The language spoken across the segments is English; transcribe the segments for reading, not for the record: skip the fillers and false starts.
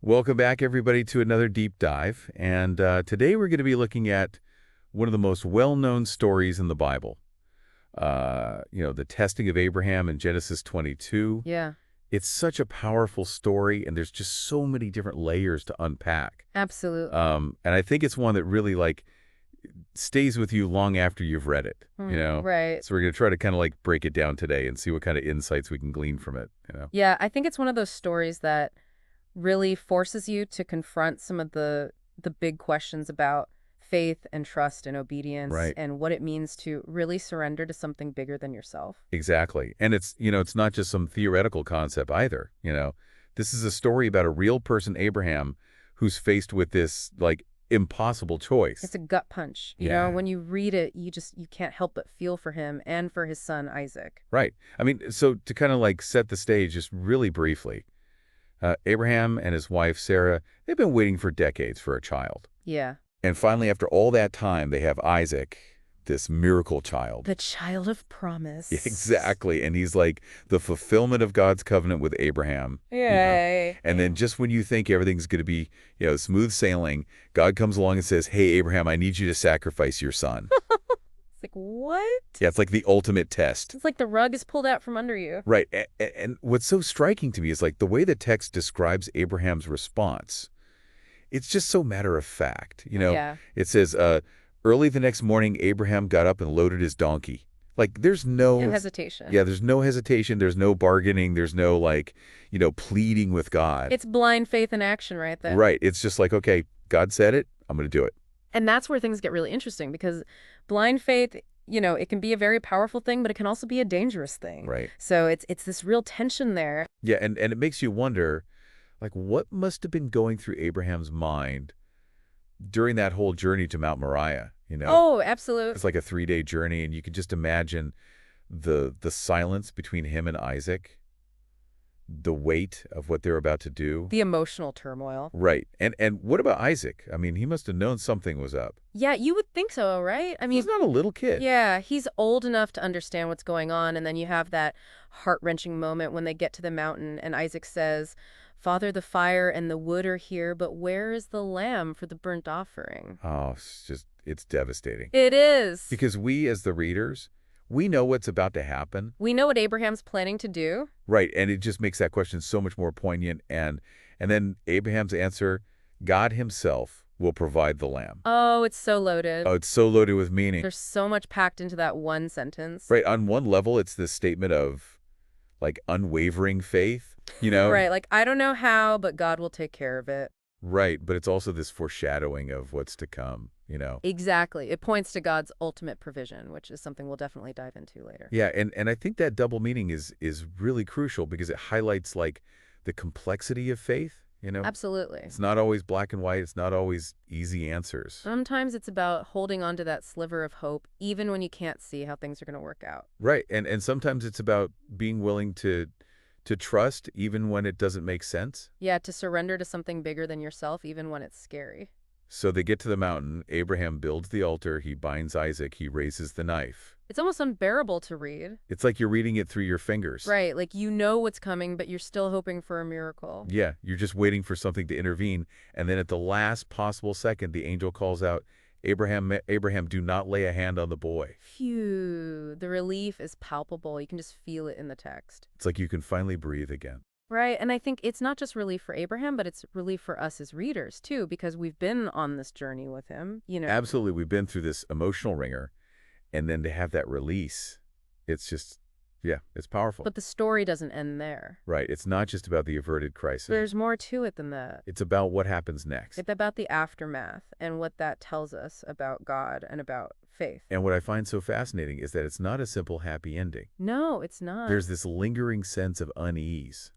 Welcome back, everybody, to another deep dive. And today we're going to be looking at one of the most well-known stories in the Bible. The testing of Abraham in Genesis 22. Yeah, It's such a powerful story, and there's just so many different layers to unpack. absolutely. And I think it's one that really, stays with you long after you've read it. Right. So we're going to try to kind of, break it down today and see what kind of insights we can glean from it. Yeah, I think it's one of those stories that really forces you to confront some of the big questions about faith and trust and obedience Right. and what it means to really surrender to something bigger than yourself. Exactly. And it's not just some theoretical concept either. This is a story about a real person, Abraham, who's faced with this, impossible choice. It's a gut punch. Yeah. When you read it, you can't help but feel for him and for his son Isaac. Right. I mean, so to kind of set the stage just really briefly, Abraham and his wife, Sarah, they've been waiting for decades for a child. Yeah. And finally, after all that time, they have Isaac, this miracle child. The child of promise. Yeah, exactly. And he's like the fulfillment of God's covenant with Abraham. Yay. And then just when you think everything's going to be, smooth sailing, God comes along and says, "Hey, Abraham, I need you to sacrifice your son." It's like, what? Yeah, it's like the ultimate test. It's like the rug is pulled out from under you. Right. And what's so striking to me is the way the text describes Abraham's response. It's just so matter of fact. Yeah. It says, early the next morning, Abraham got up and loaded his donkey. There's No no, hesitation. yeah, there's no hesitation. There's no bargaining. There's no, pleading with God. It's blind faith in action right there. Right. It's just okay, God said it. I'm going to do it. And that's where things get really interesting because blind faith, it can be a very powerful thing, but it can also be a dangerous thing. Right. So it's this real tension there. Yeah, and it makes you wonder, what must have been going through Abraham's mind during that whole journey to Mount Moriah. Oh, absolutely. It's like a 3-day journey, and you can just imagine the silence between him and Isaac, the weight of what they're about to do. The emotional turmoil. Right. And what about Isaac? I mean, he must have known something was up. Yeah, you would think so, right? I mean, He's not a little kid. yeah, he's old enough to understand what's going on. And then you have that heart-wrenching moment when they get to the mountain and Isaac says, "Father, the fire and the wood are here, but where is the lamb for the burnt offering?" Oh, it's devastating. It is. Because we, as the readers, we know what's about to happen. We know what Abraham's planning to do. Right, and it just makes that question so much more poignant. And then Abraham's answer, God himself will provide the lamb. Oh, it's so loaded. Oh, it's so loaded with meaning. There's so much packed into that one sentence. Right, on one level, it's this statement of, unwavering faith. Right, I don't know how, but God will take care of it. Right, but it's also this foreshadowing of what's to come. Exactly. It points to God's ultimate provision, which is something we'll definitely dive into later. Yeah, and I think that double meaning is really crucial because it highlights, the complexity of faith. Absolutely. It's not always black and white. It's not always easy answers. Sometimes it's about holding on to that sliver of hope, even when you can't see how things are going to work out. Right, and sometimes it's about being willing to trust even when it doesn't make sense. Yeah, to surrender to something bigger than yourself, even when it's scary. So they get to the mountain. Abraham builds the altar. He binds Isaac. He raises the knife. It's almost unbearable to read. It's like you're reading it through your fingers. Right, you know what's coming, but you're still hoping for a miracle. Yeah, you're just waiting for something to intervene. And then at the last possible second, the angel calls out, Abraham, do not lay a hand on the boy. Phew, the relief is palpable. You can just feel it in the text. It's like you can finally breathe again. Right, and I think it's not just relief for Abraham, but it's relief for us as readers, too, because we've been on this journey with him. Absolutely. We've been through this emotional ringer, and then to have that release, it's just, yeah, it's powerful. But the story doesn't end there. Right. It's not just about the averted crisis. There's more to it than that. It's about what happens next. It's about the aftermath and what that tells us about God and about faith. And what I find so fascinating is that it's not a simple happy ending. No, it's not. There's this lingering sense of unease.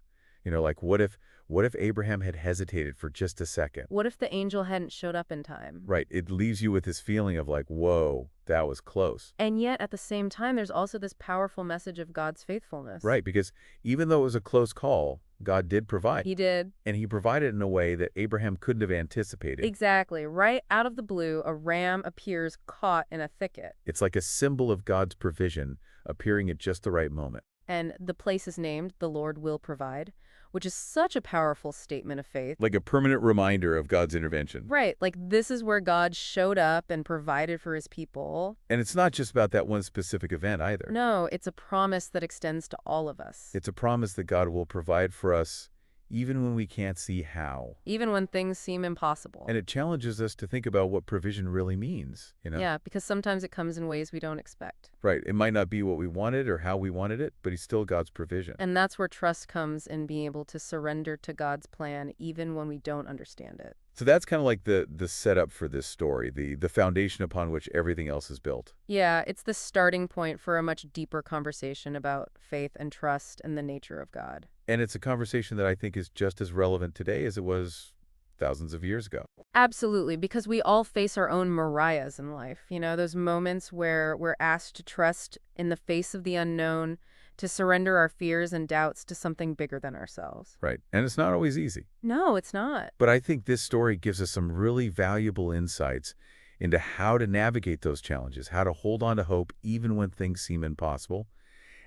What if Abraham had hesitated for just a second? What if the angel hadn't showed up in time? Right. It leaves you with this feeling of whoa, that was close. And yet, at the same time, there's also this powerful message of God's faithfulness. Right, because even though it was a close call, God did provide. He did. And he provided in a way that Abraham couldn't have anticipated. Exactly. Right out of the blue, a ram appears caught in a thicket. It's like a symbol of God's provision appearing at just the right moment. And the place is named, "The Lord Will Provide," which is such a powerful statement of faith. Like a permanent reminder of God's intervention. Right, like this is where God showed up and provided for his people. And it's not just about that one specific event either. No, it's a promise that extends to all of us. It's a promise that God will provide for us even when we can't see how. Even when things seem impossible. And it challenges us to think about what provision really means, you know? Yeah, because sometimes it comes in ways we don't expect. Right. It might not be what we wanted or how we wanted it, but he's still God's provision. And that's where trust comes in being able to surrender to God's plan even when we don't understand it. So that's kind of like the setup for this story, the foundation upon which everything else is built. Yeah, it's the starting point for a much deeper conversation about faith and trust and the nature of God. And it's a conversation that I think is just as relevant today as it was thousands of years ago. Absolutely, because we all face our own Mariahs in life. You know, those moments where we're asked to trust in the face of the unknown, to surrender our fears and doubts to something bigger than ourselves. Right. And it's not always easy. No, it's not. But I think this story gives us some really valuable insights into how to navigate those challenges, how to hold on to hope even when things seem impossible,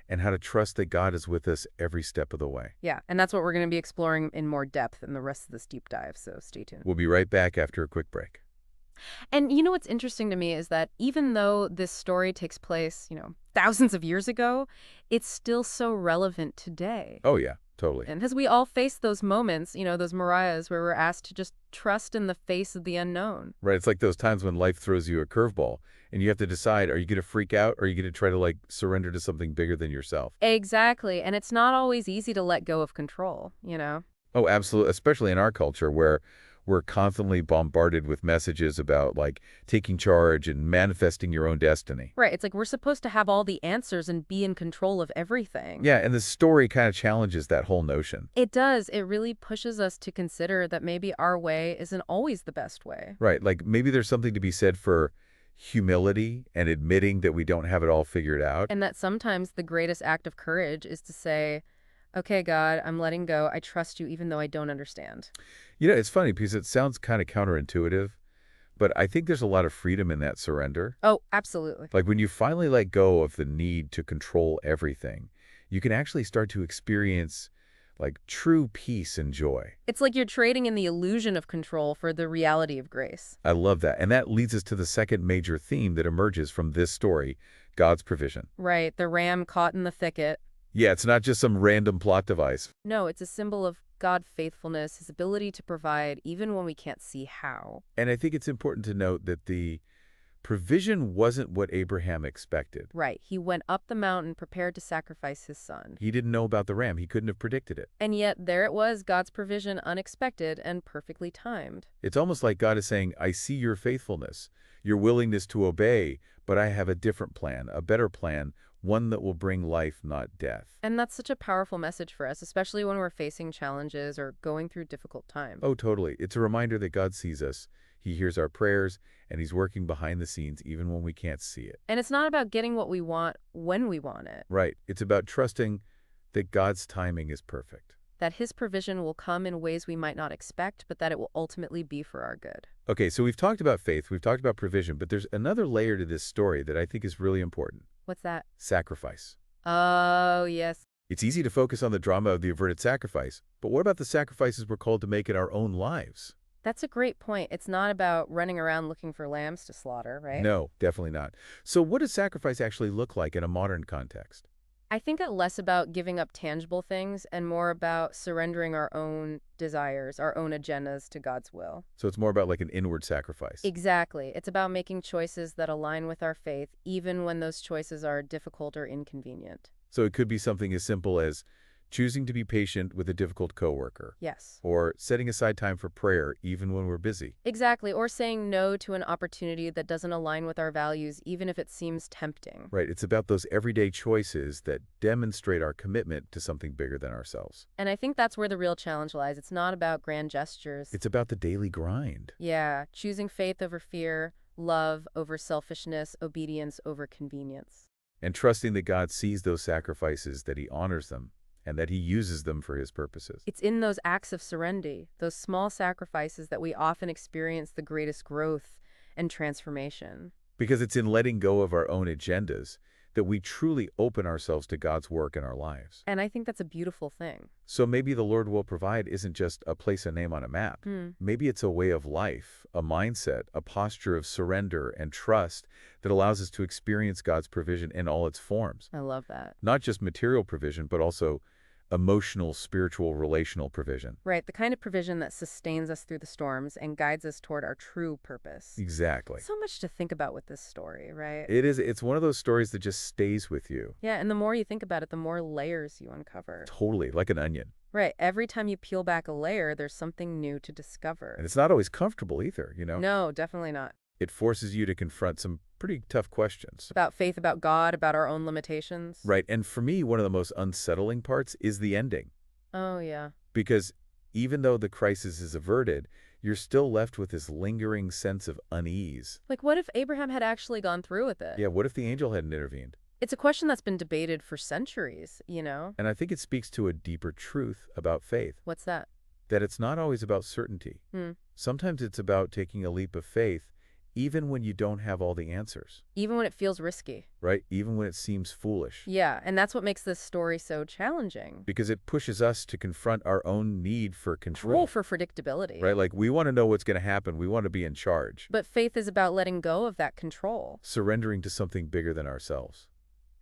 and how to trust that God is with us every step of the way. Yeah, and that's what we're going to be exploring in more depth in the rest of this deep dive, so stay tuned. We'll be right back after a quick break. And you know what's interesting to me is that even though this story takes place, thousands of years ago, it's still so relevant today. Oh, yeah, totally. And as we all face those moments, those Mariahs where we're asked to just trust in the face of the unknown. Right. It's like those times when life throws you a curveball and you have to decide, are you going to freak out or are you going to try to surrender to something bigger than yourself? Exactly. And it's not always easy to let go of control. Oh, absolutely. Especially in our culture where we're constantly bombarded with messages about taking charge and manifesting your own destiny. Right. It's like we're supposed to have all the answers and be in control of everything. Yeah, and the story kind of challenges that whole notion. It does. It really pushes us to consider that maybe our way isn't always the best way. Right. Maybe there's something to be said for humility and admitting that we don't have it all figured out. And that sometimes the greatest act of courage is to say, okay, God, I'm letting go. I trust you even though I don't understand. It's funny because it sounds kind of counterintuitive, but I think there's a lot of freedom in that surrender. Oh, absolutely. When you finally let go of the need to control everything, you can actually start to experience true peace and joy. It's like you're trading in the illusion of control for the reality of grace. I love that. And that leads us to the second major theme that emerges from this story, God's provision. Right, the ram caught in the thicket. Yeah, it's not just some random plot device. No, it's a symbol of God's faithfulness, his ability to provide even when we can't see how. And I think it's important to note that the provision wasn't what Abraham expected. Right, he went up the mountain prepared to sacrifice his son. He didn't know about the ram. He couldn't have predicted it. And yet there it was, God's provision, unexpected and perfectly timed. It's almost like God is saying, I see your faithfulness, your willingness to obey, but I have a different plan, a better plan, one that will bring life, not death. And that's such a powerful message for us, especially when we're facing challenges or going through difficult times. Oh, totally. It's a reminder that God sees us. He hears our prayers, and he's working behind the scenes even when we can't see it. And it's not about getting what we want when we want it. Right. It's about trusting that God's timing is perfect. That his provision will come in ways we might not expect, but that it will ultimately be for our good. Okay, so we've talked about faith, we've talked about provision, but there's another layer to this story that I think is really important. What's that? Sacrifice. Oh, yes. It's easy to focus on the drama of the averted sacrifice, but what about the sacrifices we're called to make in our own lives? That's a great point. It's not about running around looking for lambs to slaughter, right? No, definitely not. So what does sacrifice actually look like in a modern context? I think it's less about giving up tangible things and more about surrendering our own desires, our own agendas to God's will. So it's more about an inward sacrifice. Exactly. It's about making choices that align with our faith, even when those choices are difficult or inconvenient. So it could be something as simple as choosing to be patient with a difficult coworker. Yes. Or setting aside time for prayer even when we're busy. Exactly. Or saying no to an opportunity that doesn't align with our values, even if it seems tempting. Right. It's about those everyday choices that demonstrate our commitment to something bigger than ourselves. And I think that's where the real challenge lies. It's not about grand gestures. It's about the daily grind. Yeah. Choosing faith over fear, love over selfishness, obedience over convenience. And trusting that God sees those sacrifices, that he honors them, and that he uses them for his purposes. It's in those acts of surrender, those small sacrifices, that we often experience the greatest growth and transformation. Because it's in letting go of our own agendas that we truly open ourselves to God's work in our lives. And I think that's a beautiful thing. So maybe the Lord will provide isn't just a place a name on a map. Maybe it's a way of life, a mindset, a posture of surrender and trust that allows us to experience God's provision in all its forms. I love that. Not just material provision, but also emotional, spiritual, relational provision. Right, the kind of provision that sustains us through the storms and guides us toward our true purpose. Exactly. So much to think about with this story, right? It is. It's one of those stories that just stays with you. Yeah, and the more you think about it, the more layers you uncover. Totally, like an onion. Right, every time you peel back a layer, there's something new to discover. And it's not always comfortable either, No, definitely not. It forces you to confront some pretty tough questions. About faith, about God, about our own limitations. Right, and for me, one of the most unsettling parts is the ending. Oh, yeah. Because even though the crisis is averted, you're still left with this lingering sense of unease. Like, what if Abraham had actually gone through with it? Yeah, what if the angel hadn't intervened? It's a question that's been debated for centuries, And I think it speaks to a deeper truth about faith, What's that? that it's not always about certainty. Sometimes it's about taking a leap of faith, even when you don't have all the answers, Even when it feels risky. right? Even when it seems foolish. Yeah, and that's what makes this story so challenging. Because it pushes us to confront our own need for control. For predictability. Right? Like, we want to know what's going to happen. We want to be in charge. But faith is about letting go of that control. Surrendering to something bigger than ourselves.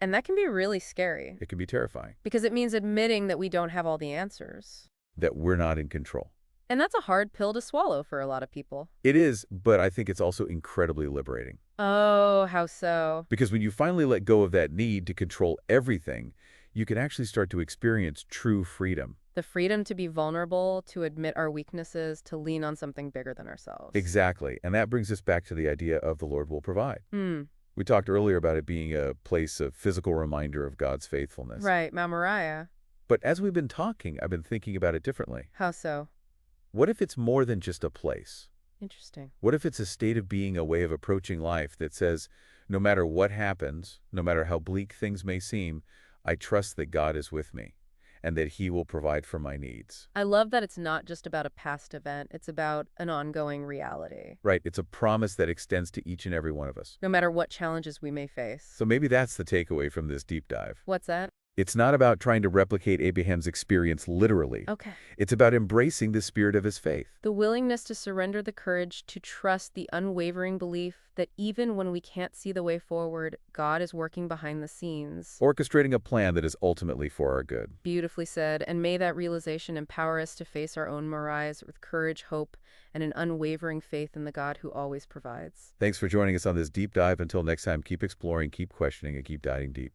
And that can be really scary. It can be terrifying. Because it means admitting that we don't have all the answers. That we're not in control. And that's a hard pill to swallow for a lot of people. It is, but I think it's also incredibly liberating. Oh, how so? Because when you finally let go of that need to control everything, you can actually start to experience true freedom. The freedom to be vulnerable, to admit our weaknesses, to lean on something bigger than ourselves. Exactly. And that brings us back to the idea of the Lord will provide. We talked earlier about it being a place of physical reminder of God's faithfulness. Right, Mount Moriah. But as we've been talking, I've been thinking about it differently. How so? What if it's more than just a place? Interesting. What if it's a state of being, a way of approaching life that says, no matter what happens, no matter how bleak things may seem, I trust that God is with me and that He will provide for my needs. I love that it's not just about a past event. It's about an ongoing reality. Right. It's a promise that extends to each and every one of us. No matter what challenges we may face. So maybe that's the takeaway from this deep dive. What's that? It's not about trying to replicate Abraham's experience literally. Okay. It's about embracing the spirit of his faith. The willingness to surrender, the courage to trust, the unwavering belief that even when we can't see the way forward, God is working behind the scenes. Orchestrating a plan that is ultimately for our good. Beautifully said, and may that realization empower us to face our own Mariahs with courage, hope, and an unwavering faith in the God who always provides. Thanks for joining us on this deep dive. Until next time, keep exploring, keep questioning, and keep diving deep.